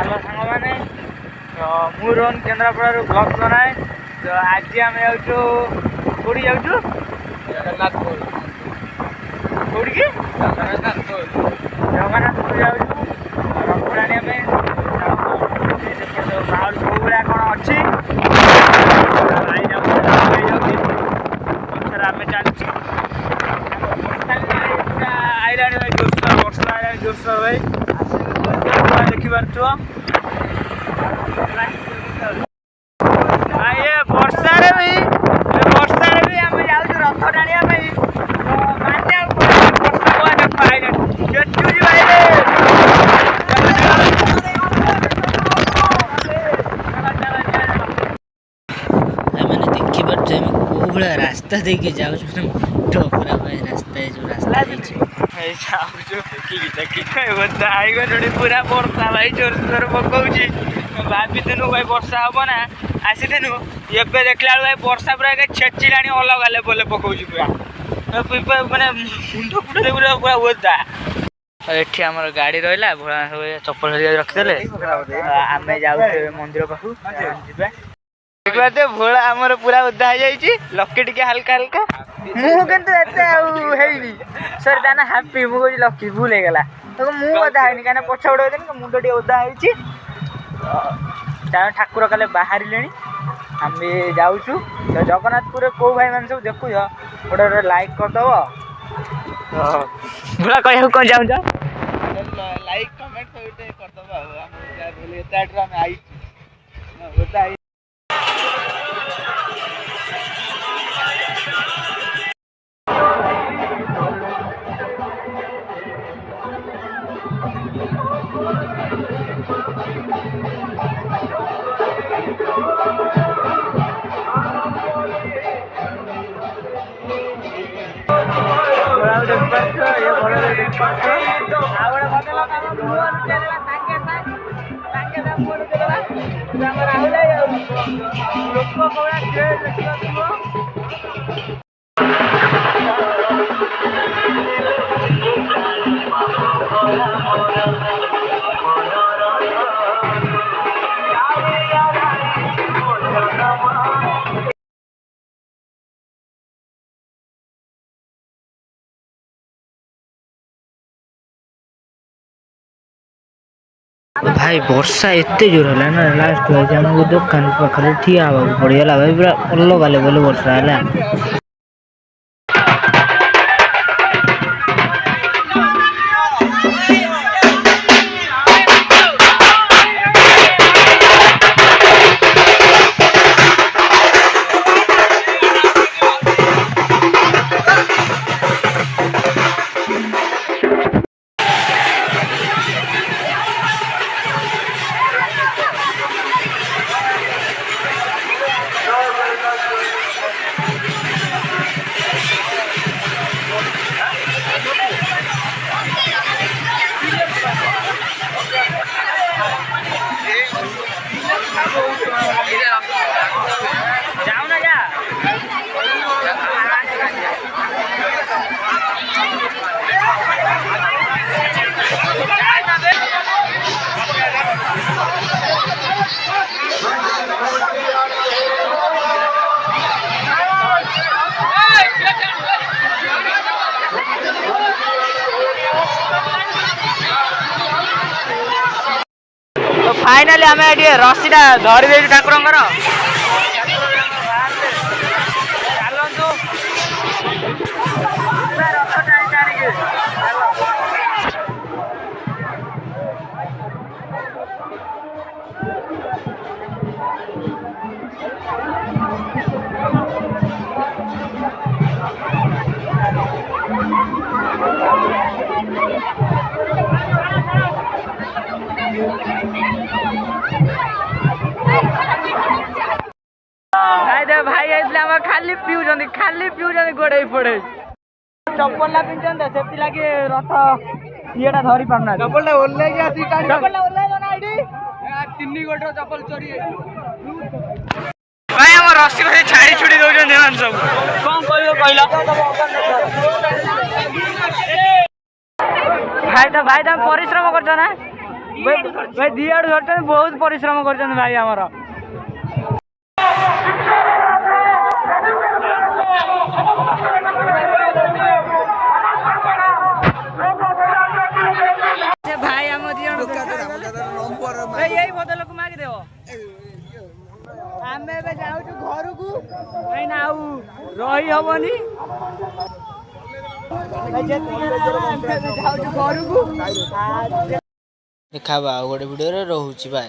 Hello सांग मैंने तो मु रोहन केन्द्रापड़ा ब्लॉग बनाए तो आज आम जाऊँ जाऊँ जगन्नाथपुर कौटी की जगन्नाथपुर जगन्नाथपुर जाऊँ रथटाणी माहौल कौ भाया कौन अच्छी पचर आम चलती आईला भाई जोरसोर वर्षा आईला जोरसोर भाई देखिपु ये वर्षा भी आम जाऊँ रथ टाणिया माने वर्षा को देख आईला केचुरी भाई देखिए रास्ता देखिए जाऊँ पूरा भाई रास्ता जो रास्ता पूरा वर्षा भाई जोर जोर पकाऊँ भाभी भाई वर्षा हम ना आसी एवं देखला भाई वर्षा पूरा छेचिला अलग लेवल पकाऊँ पूरा मानने मुंड फुट पूरा ओदा एठी आम गाड़ी रहा भोला चप्पल रखीदे आम जाऊ मंदिर पाखु देखते भोला आमर पूरा ओदा हो जाए लकी टे हल्का हल्का मुझे सरी ताना हापी मुझे लकी भूल हो गला तो मुझे ओदा है कहीं पछ पड़े मुंड टे ओदा हो ठाकुर काले बाहर आम जाऊँ तो जगन्नाथपुर कौ भाई मान सब देखु गोटे गोटे लाइक करदब भोला कह कौन चाहूँ लाइक कमेंट करदब भाई वर्षा एत जोर है ना लास्ट भाई आमको दुकान पाखे ठिया हाँ पड़गला भाई पूरा अलग लेवल वर्षा है फाइनाली आम रसीटा धरी ठाकुर भाई आम खाली पीऊँ गोड़े पड़े चप्पल पिंधे से लगे रथ येटा धरी पारना चप्पल तीन गोटे चप्पल चोरी भाई आम रसी भाई छाड़ी छुड़ी दौरान सब कौन कहल भाई तुम परिश्रम कर भाई दी आड़ धरते बहुत परिश्रम कर भाई आमर भाई आम यही बदल को मागिदेव आम जाऊ घर को कहीं रही हबनी देखा गोटे वीडियो रोचे बाय।